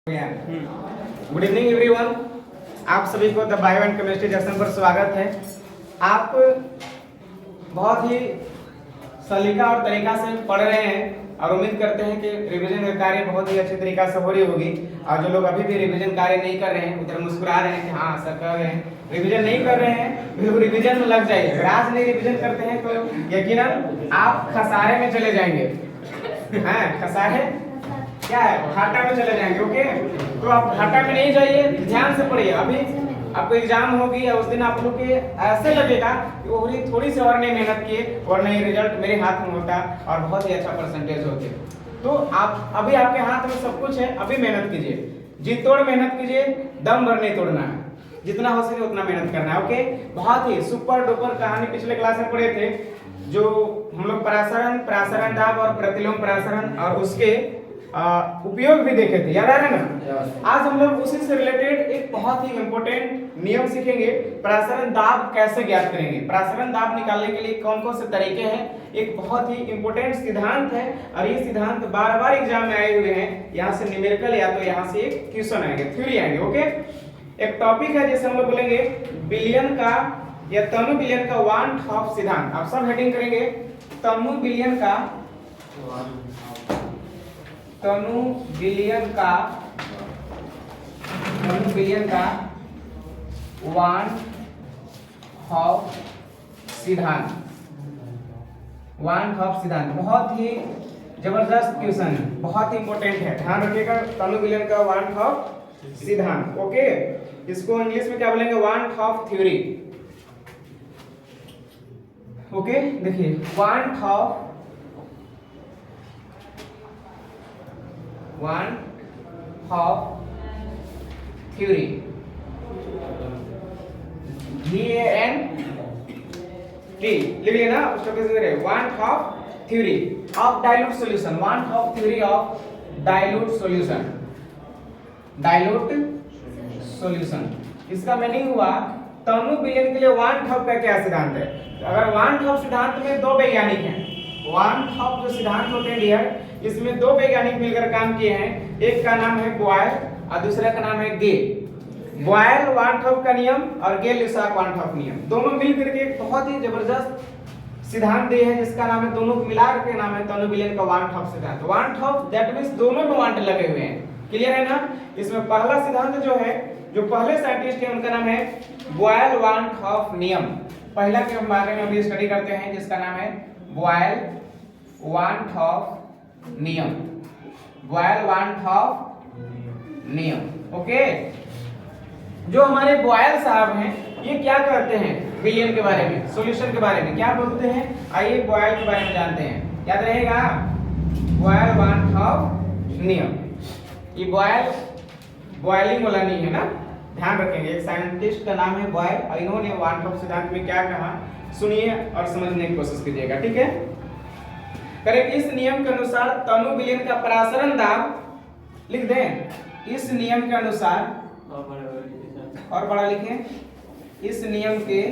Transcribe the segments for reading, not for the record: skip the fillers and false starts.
Good evening everyone. आप सभी को the bio and chemistry section पर स्वागत है। आप बहुत ही सलीका और तरीका से पढ़ रहे हैं और उम्मीद करते हैं कि रिवीजन का कार्य बहुत ही अच्छे तरीका से हो रही होगी। और जो लोग अभी भी रिवीजन कार्य नहीं कर रहे हैं उधर मुस्कुरा रहे हैं कि हाँ सर कर रहे हैं, रिवीजन नहीं कर रहे हैं, बिल्कुल रिवीजन में लग जाइए। अगर आज नहीं रिवीजन करते हैं तो यकीनन आप खसारे में चले जाएंगे। हाँ, खसारे क्या है, घाटा में चले जाएंगे। ओके, तो आप घाटा में नहीं जाइए, ध्यान से पढ़िए। अभी आपको एग्जाम होगी या उस दिन आप लोग के ऐसे लगेगा कि वो थोड़ी सी और नहीं मेहनत किए और नहीं रिजल्ट मेरे हाथ में होता और बहुत ही अच्छा परसेंटेज होते। तो आप अभी आपके हाथ में सब कुछ है, अभी मेहनत कीजिए, जी तोड़ मेहनत कीजिए, दम भर नहीं तोड़ना है, जितना हो सके उतना मेहनत करना है। ओके, बहुत ही सुपर डुपर कहानी पिछले क्लास में पढ़े थे, जो हम लोग प्रासरण दाब और प्रतिलोम प्रासरण और उसके उपयोग भी देखे थे, याद आ रहा है ना। आज हम लोग उसी से रिलेटेड एक बहुत ही इंपॉर्टेंट नियम सीखेंगे, प्रासरण दाब कैसे ज्ञात करेंगे। प्रासरण दाब निकालने के लिए कौन कौन से तरीके हैं, एक बहुत ही इंपॉर्टेंट सिद्धांत है और ये सिद्धांत बार बार एग्जाम में आए हुए हैं। यहाँ से न्यूमेरिकल या तो यहाँ से एक क्वेश्चन आएंगे, थ्योरी आएंगे। ओके, एक टॉपिक है जिसे हम लोग बोलेंगे बिलियन का या तनु बिलियन का वन हाफ सिद्धांत। आप सब हेडिंग करेंगे तनु बिलियन का वन हाफ सिद्धांत। वन हाफ सिद्धांत बहुत ही जबरदस्त क्वेश्चन है, बहुत ही इंपॉर्टेंट है, ध्यान रखिएगा। तनु बिलियन का वन हाफ सिद्धांत। ओके, इसको इंग्लिश में क्या बोलेंगे, वन हाफ थ्योरी। ओके, देखिए वन हाफ थ्योरी, VANT लिख लिया ना, उसको कैसे करें, one half theory of dilute solution. One half theory of dilute solution. इसका मीनिंग हुआ तनु बिलियन के लिए वन हाफ का क्या सिद्धांत है। अगर वन हाफ सिद्धांत में दो वैज्ञानिक हैं, वन हाफ जो सिद्धांत होते हैं डियर, इसमें दो वैज्ञानिक मिलकर काम किए हैं, एक का नाम है बॉयल और दूसरे का नाम है गे। बॉयल वन हाफ का नियम और गे लुसाक वन हाफ नियम, दोनों मिलकर के एक बहुत ही जबरदस्त सिद्धांत दिए हैं जिसका नाम है, दोनों मिलाकर के नाम है तनु बिलियन का वन हाफ सिद्धांत। वन हाफ दैट मींस दोनों में वांट लगे हुए हैं, क्लियर है ना। इसमें पहला सिद्धांत जो है, जो पहले साइंटिस्ट हैं उनका नाम है बॉयल वन हाफ नियम। पहला के बारे में अभी स्टडी करते हैं जिसका नाम है बॉयल वन हाफ नियम। बॉयल वन हाफ नियम। ओके, जो हमारे बॉयल साहब हैं ये क्या कहते हैं बिलियन के बारे में, सॉल्यूशन के बारे में क्या बोलते हैं, आइए बॉयल के बारे में जानते हैं। याद रहेगा बॉयल वन हाफ नियम, ये बॉयलिंग वाला नहीं है ना, ध्यान रखेंगे। एक साइंटिस्ट का नाम है बॉयल और इन्होंने वन हाफ सिद्धांत में क्या कहा, सुनिए और समझने की कोशिश कीजिएगा, ठीक है। करेक्ट, इस नियम के अनुसार तनु बिलियन का प्रासरण दाब लिख दें। इस नियम के अनुसार और बड़ा लिखें, इस नियम के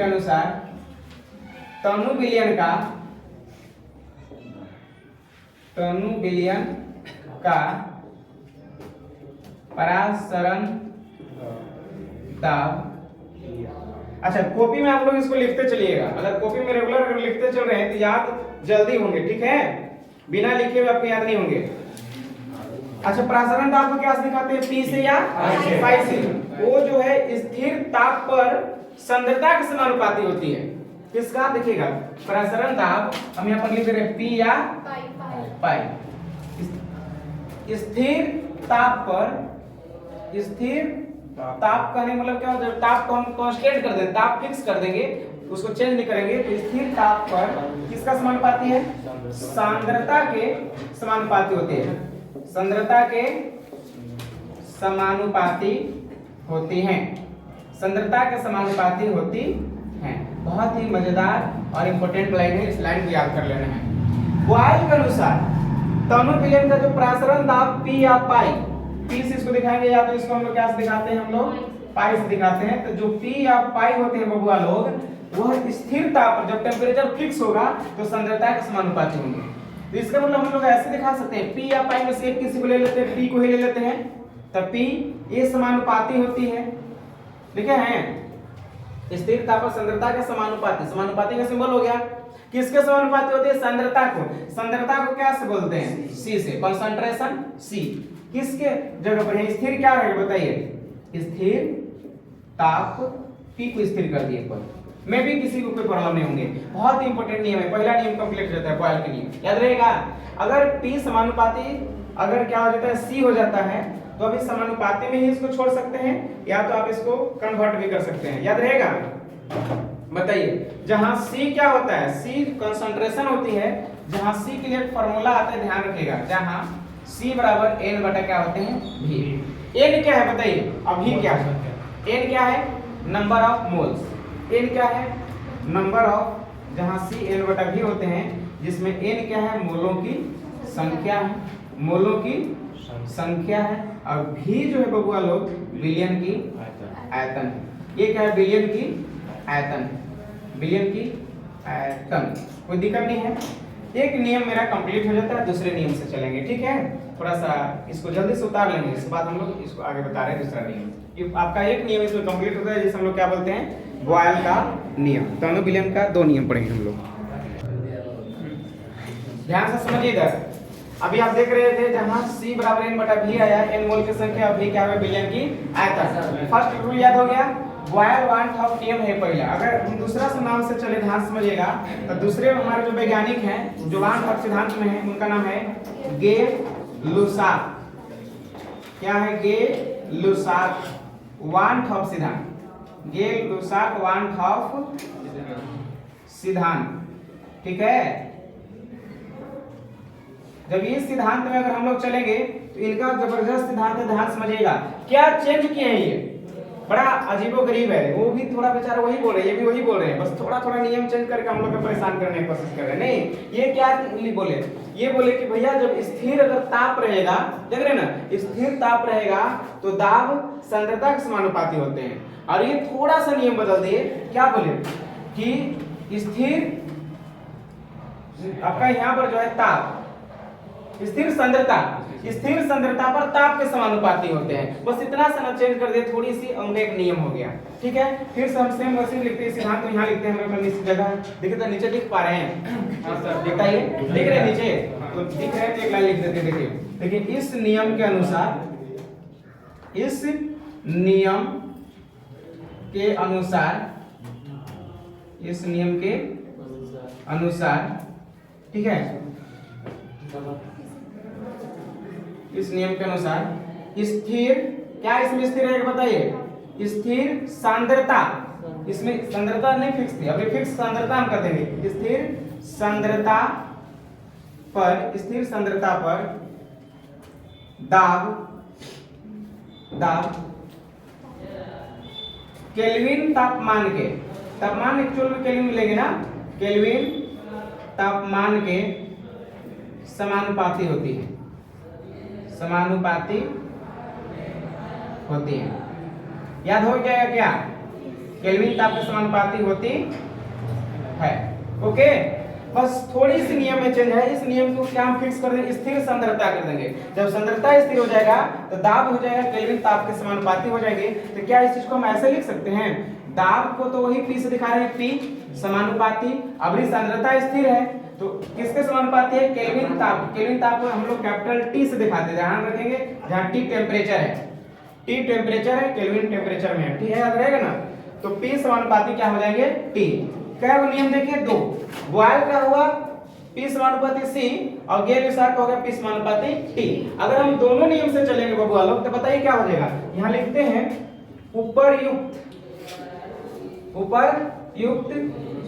अनुसार तनु बिलियन का प्रासरण दाब। अच्छा, कॉपी में आप लोग इसको लिखते चलिएगा, अगर कॉपी में रेगुलर अगर लिखते चल रहे हैं तो याद जल्दी होंगे, ठीक है, बिना लिखे हुए आपको याद नहीं होंगे। अच्छा, प्रासरण दाब को क्या दिखाते हैं, P से या पाई से। वो जो है स्थिर ताप पर सांद्रता के समानुपाती होती है। किसका, देखिएगा प्रासरण दाब हम यहाँ पर लिख रहे हैं P या पाई। स्थिर ताप कहने मतलब क्या होता है, ताप को हम कांस्टेंट कर देंगे, ताप फिक्स कर देंगे, उसको चेंज नहीं करेंगे, तो स्थिर ताप पर किसका समानुपाती है, सांद्रता के समानुपाती होती है, सांद्रता के समानुपाती होती हैं, सांद्रता के समानुपाती होती हैं। बहुत ही मजेदार और इंपॉर्टेंट लाइन है, इस लाइन को याद कर लेना है। बॉयल के अनुसार तनु बिलियन का जो प्रासरण दाब P या पाई, P से इसको दिखाएंगे या तो इसको हम लोग क्या से दिखाते हैं, हम लोग पाई से दिखाते हैं। तो जो P या पाई होते हैं बबुआ लोग, वह स्थिर ताप पर जब टेम्परेचर फिक्स होगा तो सांद्रता के समानुपाती होंगे। तो इसका मतलब हम लोग ऐसे दिखा सकते हैं, P या पाई में से एक किसी को ले लेते हैं, P को ही ले लेते हैं, तब P ये समानुपाती होती है। लिखे हैं स्थिरता पर सांद्रता के समानुपाती, समानुपाती का सिंबल हो गया। किसके समानुपाती होती है? सांद्रता को। सांद्रता को क्या से बोलते हैं? C से, कंसंट्रेशन C। किसके जगह पर है? स्थिर क्या रहेगा बताइए? स्थिर ताप P को स्थिर कर दिए पर में भी किसी को कोई प्रॉब्लम नहीं होंगे। बहुत ही इंपॉर्टेंट नियम है, पहला नियम कंप्लीट हो जाता है बॉयल के नियम, याद रहेगा। अगर P समानुपाती अगर क्या हो जाता है? C हो जाता है, तो अभी समानुपाती में ही इसको छोड़ सकते हैं, या तो आप इसको कन्वर्ट भी कर सकते हैं, याद रहेगा। बताइए, जहां C क्या होता है? C कंसंट्रेशन होती है। जहां C के लिए फॉर्मूला आता है, ध्यान रखिएगा, जहां C बराबर N बटा क्या होते हैं? V। N क्या है बताइए? अभी क्या है? N क्या है? Number of moles. N क्या है? नंबर ऑफ, जहां C N बटा V होते हैं, जिसमें N क्या है? मोलों की संख्या है, मोलों की संख्या है, और V जो है बबुआ लोग बिलियन की आयतन है। ये क्या है? बिलियन की आयतन, बिलियन की आयतन। कोई दिक्कत नहीं है। एक नियम मेरा कंप्लीट हो जाता है, दूसरे नियम से चलेंगे, ठीक है। थोड़ा सा इसको जल्दी से उतार लेंगे, इसके बाद हम लोग इसको आगे बता रहे हैं दूसरा नियम। ये आपका एक नियम इसमें कंप्लीट होता है, जिसे हम लोग क्या बोलते हैं? बॉयल का नियम। दोनों बिलियन का दो नियम पढ़ेंगे हम लोग। ध्यान से समझिए इधर। अभी आप देख रहे थे जहां C बराबर N बटा V आया, N मोल की संख्या, V क्या है? बिलियन की आयतन। फर्स्ट रूल याद हो गया, बॉयल वान ऑफ नियम है पहला। अगर हम दूसरा से नाम से चले, ध्यान समझिएगा, तो दूसरे हमारे जो वैज्ञानिक हैं जो वान ऑफ सिद्धांत में है, उनका नाम है गे लुसाक। क्या है? गे लुसाक वान ऑफ सिद्धांत, गे लुसाक वान ऑफ सिद्धांत, ठीक है। जब इस सिद्धांत में अगर हम लोग चलेंगे तो इनका जबरदस्त सिद्धांत है, ध्यान समझिएगा। क्या चेंज किए हैं ये? बड़ा अजीबोगरीब है। वो भी थोड़ा बेचारा वही बोल रहे हैं, ये भी वही बोल रहे हैं, बस थोड़ा थोड़ा नियम चेंज करके हम लोग को परेशान करने की कोशिश कर रहे हैं। नहीं, ये क्या बोले? ये बोले कि भैया जब स्थिर अगर ताप रहेगा, देख रहे हैं ना, स्थिर ताप रहेगा तो दाब सांद्रता के समानुपाती होते हैं। और ये थोड़ा सा नियम बदल दिए, क्या बोले कि स्थिर आपका यहाँ पर जो है ताप, स्थिर सांद्रता पर ताप के समानुपाती होते हैं। बस इतना सा ना चेंज कर दिए, थोड़ी सी अंग एक नियम हो गया, ठीक है। फिर से हम सेम वैसे लिखते हैं सिद्धांत, तो यहाँ लिखते हैं हम लोग इस जगह। देखिए तो नीचे दिख पा रहे हैं? हाँ सर, दिखता है, दिख रहे हैं नीचे? तो दिख रहे हैं तो एक लाइन लिख देते हैं। देखिए, देखिए इस नियम के अनुसार, इस नियम के अनुसार, इस नियम के अनुसार, ठीक है, इस नियम के अनुसार स्थिर, क्या इसमें स्थिर रहेगा बताइए? स्थिर सांद्रता, इसमें सांद्रता नहीं फिक्स थी, अभी फिक्स सांद्रता हम कर देंगे। स्थिर सांद्रता पर दाब केल्विन तापमान के, तापमान एक्चुअल में केल्विन मिलेंगे ना, केल्विन तापमान के समानुपाती होती है, समानुपाती होती है। याद हो जाएगा क्या? केल्विन ताप के समानुपाती होती है। ओके, बस थोड़ी सी नियम में चेंज है। इस नियम को क्या हम फिक्स कर देंगे? स्थिर सांद्रता कर देंगे। जब सांद्रता स्थिर हो जाएगा तो दाब हो जाएगा केल्विन ताप के समानुपाती हो जाएंगे। तो क्या इस चीज को हम ऐसे लिख सकते हैं? दाब को तो वही P से दिखा रहे हैं, P समानुपाती, अभी सांद्रता स्थिर है तो किसके समानुपाती है? केल्विन ताप। केल्विन ताप को हम लोग कैपिटल T से दिखाते हैं, ध्यान रखेंगे। जहां T टेम्परेचर है, T टेम्परेचर है, केल्विन टेम्परेचर में है, ठीक है, याद रहेगा ना। तो P समानुपाती क्या हो जाएंगे? T। क्या है वो नियम? देखिए दो, बॉयल का हुआ P समानुपाती C और गे लुसाक का हो गया P समानुपाती T। अगर हम दोनों नियम से चलेंगे बबुआ लोग, तो बताइए क्या हो जाएगा? यहाँ लिखते हैं उपरयुक्त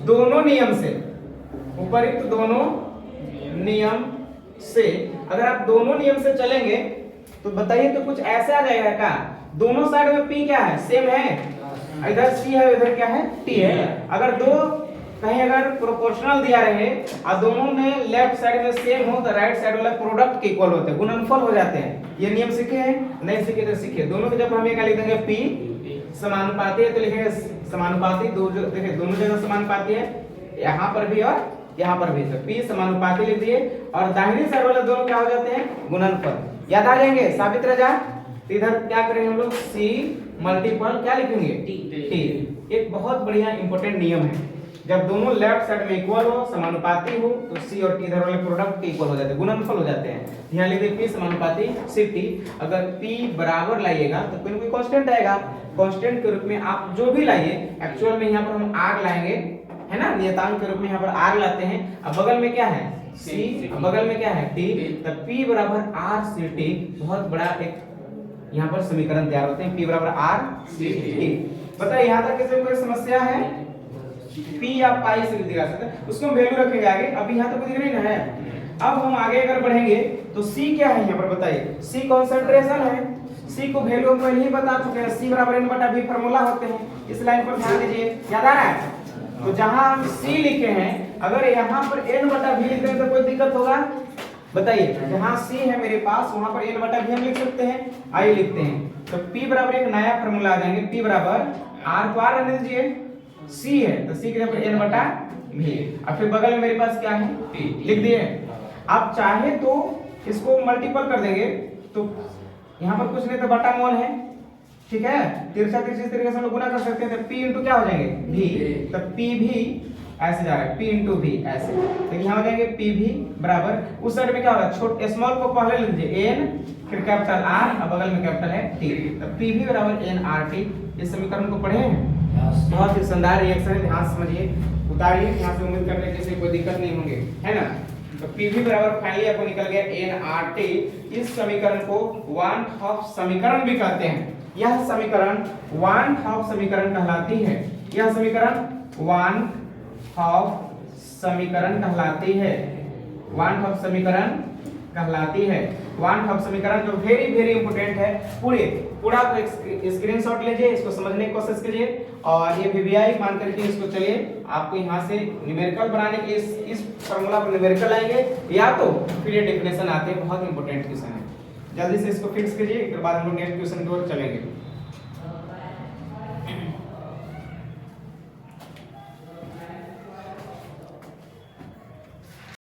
दोनों नियम से, उपरयुक्त दोनों नियम से अगर आप दोनों नियम से चलेंगे तो बताइए तो कुछ ऐसा आ जाएगा क्या? दोनों साइड में P क्या है? सेम है, इधर C है, इधर क्या है? T है। अगर दो कहीं अगर प्रोपोर्शनल दिया रहे और दोनों में लेफ्ट साइड में सेम हो तो राइट साइड वाला प्रोडक्ट के इक्वल होते हैं, गुणनफल हो जाते हैं। ये नियम सीखे हैं? नहीं सीखे तो सीखे। दोनों के जब हम ये क्या लिख देंगे? P समानुपाती है तो लिखेंगे समानुपाती, दो देखिए दोनों जगह समानुपाती है, यहाँ पर भी और यहाँ पर भी, तो P समानुपाती लिख दिए और दाहिनी साइड वाले दोनों क्या हो जाते हैं, गुणनफल। याद आ जाएंगे साबित रह जा। तो इधर क्या करेंगे हम लोग, C मल्टीपल क्या लिखेंगे, T। एक बहुत बढ़िया इंपॉर्टेंट नियम है, जब दोनों लेफ्ट साइड में इक्वल हो, समानुपाती हो, तो C और T इधर वाले प्रोडक्ट इक्वल हो जाते हैं, गुणनफल हो जाते हैं। यहाँ लिख दे P समानुपाती CT। अगर P बराबर लाइएगा तो कोई ना कोई कांस्टेंट आएगा, कांस्टेंट के रूप में आप जो भी लाइए, एक्चुअल में यहाँ पर हम R लाएंगे, है ना, नियतांक के रूप में यहाँ पर R लाते हैं। अब बगल में क्या है, C, बगल में क्या है, T, तब P बराबर R CT। बहुत बड़ा एक यहाँ पर समीकरण तैयार होते हैं, P बराबर R CT। बताइए यहाँ तक किसी को कोई समस्या है, P या पाई से दिखा सकते हैं, उसको हम वैल्यू रखेंगे आगे, अभी यहाँ तक दिख नहीं ना है। अब हम आगे अगर बढ़ेंगे तो C क्या है यहाँ पर बताइए, C कॉन्सेंट्रेशन है, C को वैल्यू हम पहले ही बता चुके हैं, C बराबर N/V फार्मूला होते हैं। इस लाइन पर ध्यान दीजिए, याद आ रहा है। तो जहां हम C लिखे हैं, अगर यहाँ पर N/V लिख दें तो कोई दिक्कत होगा, बताइए। जहां C है मेरे पास, वहां पर N/V हम लिख सकते हैं, आइए लिखते हैं। तो P बराबर एक नया फार्मूला आ जाएंगे, P बराबर R को R रहने दीजिए, C है तो C के बराबर N/V, और फिर बगल में मेरे पास क्या है, T लिख दिए। आप चाहे तो इसको मल्टीपल कर देंगे, तो यहाँ पर कुछ नहीं तो बटा मोल है, ठीक है, तिरछा तिरछी इस तरीके से हम लोग गुना कर सकते हैं, तो P इंटू क्या हो जाएंगे, V, तो P भी ऐसे जा रहा है, P इंटू V ऐसे, तो यहाँ हो जाएंगे P भी बराबर, उस साइड में क्या होगा, छोटे स्मॉल को पहले लिख दीजिए N, फिर कैपिटल R और बगल में कैपिटल है T, तो P भी बराबर NRT। इस समीकरण को पढ़े हैं, बहुत ही शानदार रिएक्शन है, ध्यान से समझिए, उतारिए, यहाँ से उम्मीद करते हैं किसी कोई दिक्कत नहीं होंगे, है ना। तो PV बराबर फाइनली आपको निकल गया NRT। इस समीकरण को 1/2 समीकरण भी कहते हैं। यह समीकरण 1/2 समीकरण कहलाती है, यह समीकरण 1/2 समीकरण कहलाती है, 1/2 समीकरण कहलाती है। 1/2 समीकरण जो वेरी वेरी इंपॉर्टेंट है, पूरा तो स्क्रीनशॉट लीजिए, इसको समझने की कोशिश कीजिए, और ये VBI मान करके इसको चलिए, आपको यहाँ से न्यूमेरिकल बनाने के इस फार्मूला पर न्यूमेरिकल आएंगे, या तो फिर ये डेफिनेशन आते हैं, बहुत इंपॉर्टेंट क्वेश्चन है। जल्दी से इसको फिक्स कीजिए, इसके बाद हम लोग नेक्स्ट क्वेश्चन की ओर चलेंगे।